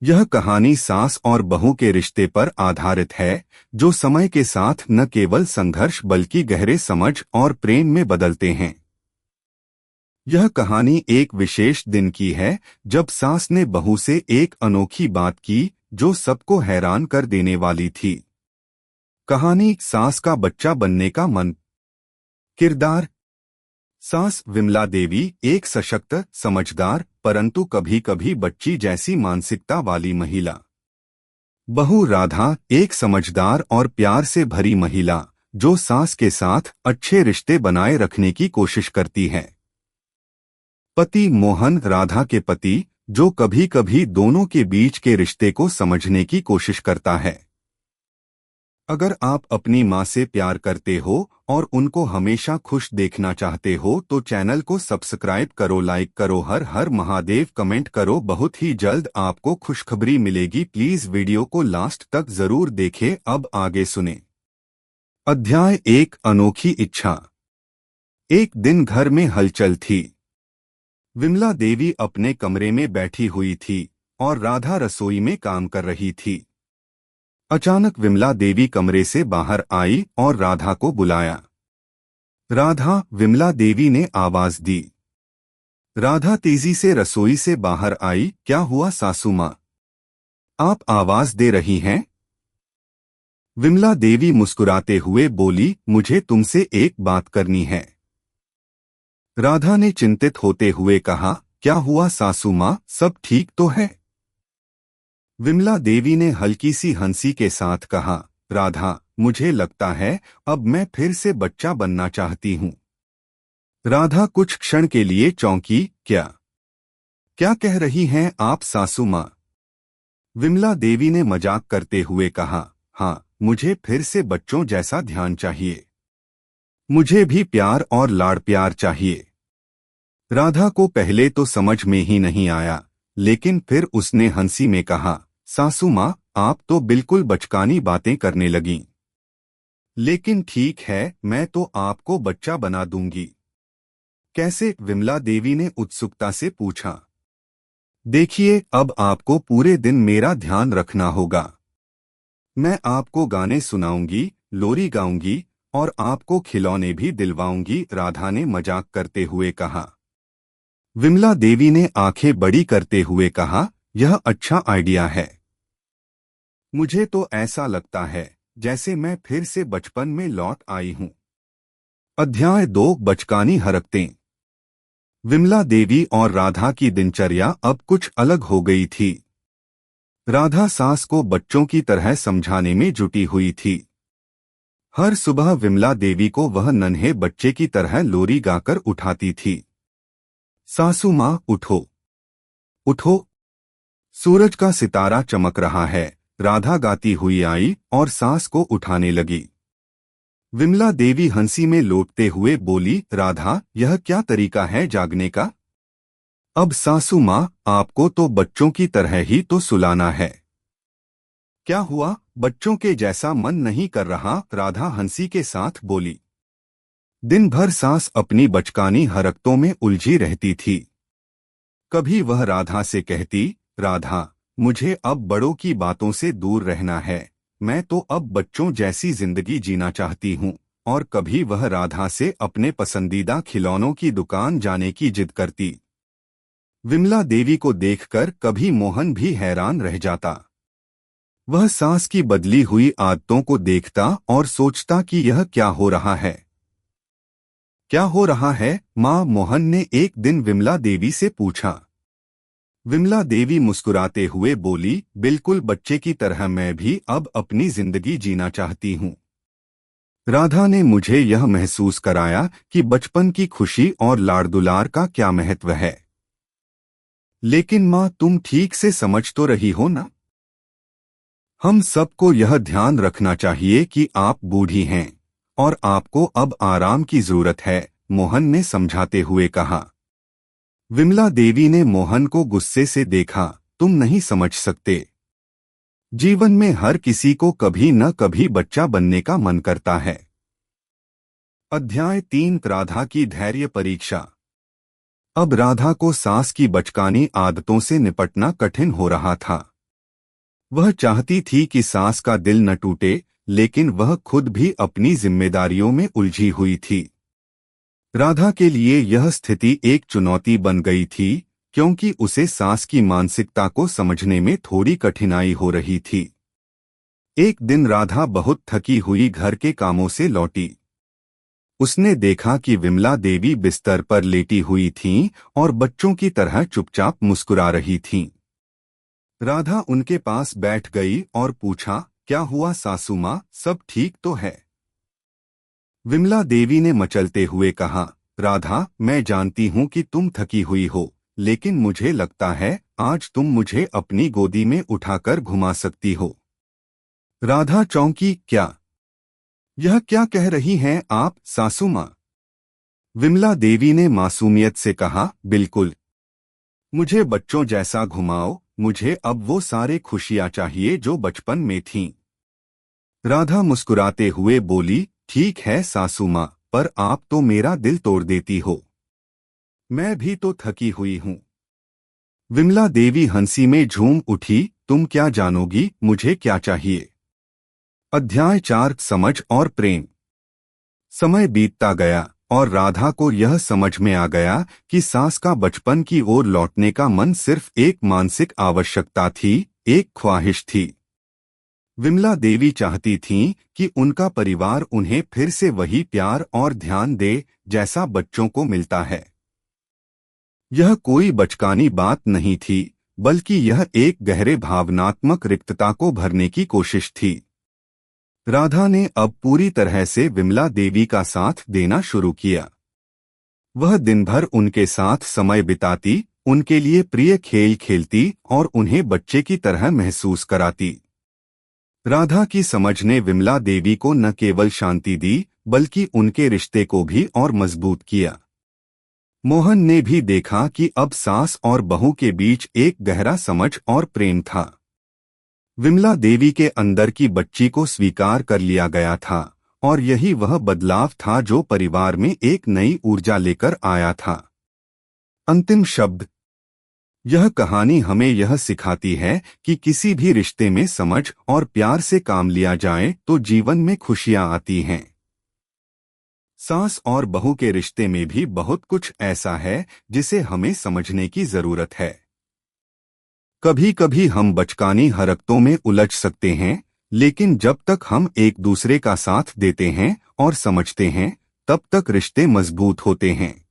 यह कहानी सास और बहू के रिश्ते पर आधारित है, जो समय के साथ न केवल संघर्ष बल्कि गहरे समझ और प्रेम में बदलते हैं। यह कहानी एक विशेष दिन की है, जब सास ने बहू से एक अनोखी बात की, जो सबको हैरान कर देने वाली थी। कहानी सास का बच्चा बनने का मन। किरदार। सास विमला देवी एक सशक्त, समझदार, परंतु कभी कभी बच्ची जैसी मानसिकता वाली महिला। बहू राधा एक समझदार और प्यार से भरी महिला, जो सास के साथ अच्छे रिश्ते बनाए रखने की कोशिश करती है। पति मोहन राधा के पति, जो कभी कभी दोनों के बीच के रिश्ते को समझने की कोशिश करता है। अगर आप अपनी माँ से प्यार करते हो और उनको हमेशा खुश देखना चाहते हो तो चैनल को सब्सक्राइब करो, लाइक करो, हर हर महादेव कमेंट करो। बहुत ही जल्द आपको खुशखबरी मिलेगी। प्लीज वीडियो को लास्ट तक जरूर देखें। अब आगे सुने। अध्याय 1। अनोखी इच्छा। एक दिन घर में हलचल थी। विमला देवी अपने कमरे में बैठी हुई थी और राधा रसोई में काम कर रही थी। अचानक विमला देवी कमरे से बाहर आई और राधा को बुलाया। राधा, विमला देवी ने आवाज दी। राधा तेजी से रसोई से बाहर आई। क्या हुआ सासू माँ, आप आवाज दे रही हैं? विमला देवी मुस्कुराते हुए बोली, मुझे तुमसे एक बात करनी है। राधा ने चिंतित होते हुए कहा, क्या हुआ सासू माँ, सब ठीक तो है? विमला देवी ने हल्की सी हंसी के साथ कहा, राधा, मुझे लगता है अब मैं फिर से बच्चा बनना चाहती हूँ। राधा कुछ क्षण के लिए चौंकी। क्या क्या कह रही हैं आप सासू माँ? विमला देवी ने मजाक करते हुए कहा, हाँ, मुझे फिर से बच्चों जैसा ध्यान चाहिए। मुझे भी प्यार और लाड़ प्यार चाहिए। राधा को पहले तो समझ में ही नहीं आया, लेकिन फिर उसने हंसी में कहा, सासू माँ, आप तो बिल्कुल बचकानी बातें करने लगीं। लेकिन ठीक है, मैं तो आपको बच्चा बना दूंगी। कैसे? विमला देवी ने उत्सुकता से पूछा। देखिए, अब आपको पूरे दिन मेरा ध्यान रखना होगा। मैं आपको गाने सुनाऊंगी, लोरी गाऊंगी और आपको खिलौने भी दिलवाऊंगी, राधा ने मजाक करते हुए कहा। विमला देवी ने आंखें बड़ी करते हुए कहा, यह अच्छा आइडिया है। मुझे तो ऐसा लगता है जैसे मैं फिर से बचपन में लौट आई हूं। अध्याय 2। बचकानी हरकतें। विमला देवी और राधा की दिनचर्या अब कुछ अलग हो गई थी। राधा सास को बच्चों की तरह समझाने में जुटी हुई थी। हर सुबह विमला देवी को वह नन्हे बच्चे की तरह लोरी गाकर उठाती थी। सासू माँ, उठो उठो, सूरज का सितारा चमक रहा है, राधा गाती हुई आई और सास को उठाने लगी। विमला देवी हंसी में लौटते हुए बोली, राधा, यह क्या तरीका है जागने का? अब सासू माँ, आपको तो बच्चों की तरह ही तो सुलाना है। क्या हुआ, बच्चों के जैसा मन नहीं कर रहा? राधा हंसी के साथ बोली। दिन भर सास अपनी बचकानी हरकतों में उलझी रहती थी। कभी वह राधा से कहती, राधा, मुझे अब बड़ों की बातों से दूर रहना है, मैं तो अब बच्चों जैसी जिंदगी जीना चाहती हूँ। और कभी वह राधा से अपने पसंदीदा खिलौनों की दुकान जाने की जिद करती। विमला देवी को देखकर कभी मोहन भी हैरान रह जाता। वह सास की बदली हुई आदतों को देखता और सोचता कि यह क्या हो रहा है। क्या हो रहा है माँ? मोहन ने एक दिन विमला देवी से पूछा। विमला देवी मुस्कुराते हुए बोली, बिल्कुल बच्चे की तरह मैं भी अब अपनी जिंदगी जीना चाहती हूँ। राधा ने मुझे यह महसूस कराया कि बचपन की खुशी और लाड़ दुलार का क्या महत्व है। लेकिन माँ, तुम ठीक से समझ तो रही हो ना? हम सबको यह ध्यान रखना चाहिए कि आप बूढ़ी हैं और आपको अब आराम की जरूरत है, मोहन ने समझाते हुए कहा। विमला देवी ने मोहन को गुस्से से देखा। तुम नहीं समझ सकते। जीवन में हर किसी को कभी न कभी बच्चा बनने का मन करता है। अध्याय 3। राधा की धैर्य परीक्षा। अब राधा को सास की बचकानी आदतों से निपटना कठिन हो रहा था। वह चाहती थी कि सास का दिल न टूटे, लेकिन वह खुद भी अपनी जिम्मेदारियों में उलझी हुई थी। राधा के लिए यह स्थिति एक चुनौती बन गई थी, क्योंकि उसे सास की मानसिकता को समझने में थोड़ी कठिनाई हो रही थी। एक दिन राधा बहुत थकी हुई घर के कामों से लौटी। उसने देखा कि विमला देवी बिस्तर पर लेटी हुई थीं और बच्चों की तरह चुपचाप मुस्कुरा रही थीं। राधा उनके पास बैठ गई और पूछा, क्या हुआ सासू माँ, सब ठीक तो है? विमला देवी ने मचलते हुए कहा, राधा, मैं जानती हूँ कि तुम थकी हुई हो, लेकिन मुझे लगता है आज तुम मुझे अपनी गोदी में उठाकर घुमा सकती हो। राधा चौंकी, क्या? यह क्या कह रही हैं आप, सासू माँ? विमला देवी ने मासूमियत से कहा, बिल्कुल। मुझे बच्चों जैसा घुमाओ, मुझे अब वो सारे खुशियाँ चाहिए जो बचपन में थीं। राधा मुस्कुराते हुए बोली, ठीक है सासू माँ, पर आप तो मेरा दिल तोड़ देती हो। मैं भी तो थकी हुई हूँ। विमला देवी हंसी में झूम उठी, तुम क्या जानोगी मुझे क्या चाहिए। अध्याय 4, समझ और प्रेम। समय बीतता गया और राधा को यह समझ में आ गया कि सास का बचपन की ओर लौटने का मन सिर्फ एक मानसिक आवश्यकता थी, एक ख्वाहिश थी। विमला देवी चाहती थीं कि उनका परिवार उन्हें फिर से वही प्यार और ध्यान दे जैसा बच्चों को मिलता है। यह कोई बचकानी बात नहीं थी, बल्कि यह एक गहरे भावनात्मक रिक्तता को भरने की कोशिश थी। राधा ने अब पूरी तरह से विमला देवी का साथ देना शुरू किया। वह दिन भर उनके साथ समय बिताती, उनके लिए प्रिय खेल खेलती और उन्हें बच्चे की तरह महसूस कराती। राधा की समझ ने विमला देवी को न केवल शांति दी, बल्कि उनके रिश्ते को भी और मजबूत किया। मोहन ने भी देखा कि अब सास और बहू के बीच एक गहरा समझ और प्रेम था। विमला देवी के अंदर की बच्ची को स्वीकार कर लिया गया था, और यही वह बदलाव था जो परिवार में एक नई ऊर्जा लेकर आया था। अंतिम शब्द। यह कहानी हमें यह सिखाती है कि किसी भी रिश्ते में समझ और प्यार से काम लिया जाए तो जीवन में खुशियां आती हैं। सास और बहू के रिश्ते में भी बहुत कुछ ऐसा है जिसे हमें समझने की जरूरत है। कभी कभी हम बचकानी हरकतों में उलझ सकते हैं, लेकिन जब तक हम एक दूसरे का साथ देते हैं और समझते हैं, तब तक रिश्ते मजबूत होते हैं।